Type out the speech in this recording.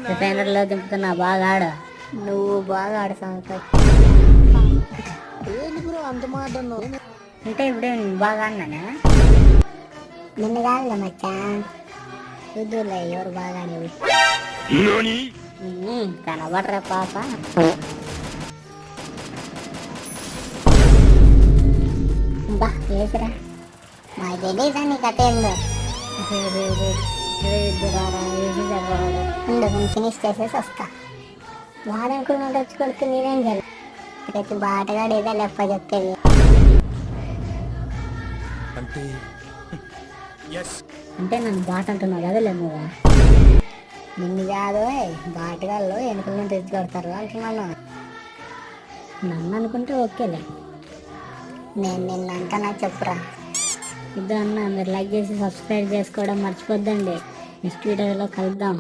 Defender లో దింపుతున్నా, బాగా ఆడు. నువ్వు బాగా ఆడతావు. ఏంటి బ్రో అంత మాట అన్నావు? అంటే ఇప్పుడు బాగా ఆడినానే. నిన్ను కాదులే మచ్చా, చూద్దులే ఎవరు బాగా ఆడేవి. కనబడరా పాప. బా వేసిరా, మాకు తెలియదా నీ కథ ఏందో. ఉండు, నేను ఫినిష్ చేసేసి వస్తా. వాడనుకున్నాడు వచ్చి కొడుకు, నేనేం చేయాలి? ప్రతి బాటగాడు ఏదో లెప్ప చెప్పేది. అంటే నన్ను బాట అంటున్నావు కదలే నువ్వు. నిన్ను కాదు, బాటగాళ్ళు వెనుకల నుంచి తెచ్చి కొడతారు అంటున్నాను. నన్ను అనుకుంటే ఓకేలే. నేను నిన్ను అంటున్నా, చెప్పురా. ఇద్దరు అన్న, మీరు లైక్ చేసి సబ్స్క్రైబ్ చేసుకోవడం మర్చిపోద్దండి. నెక్స్ట్ వీడియోలో కలుద్దాం.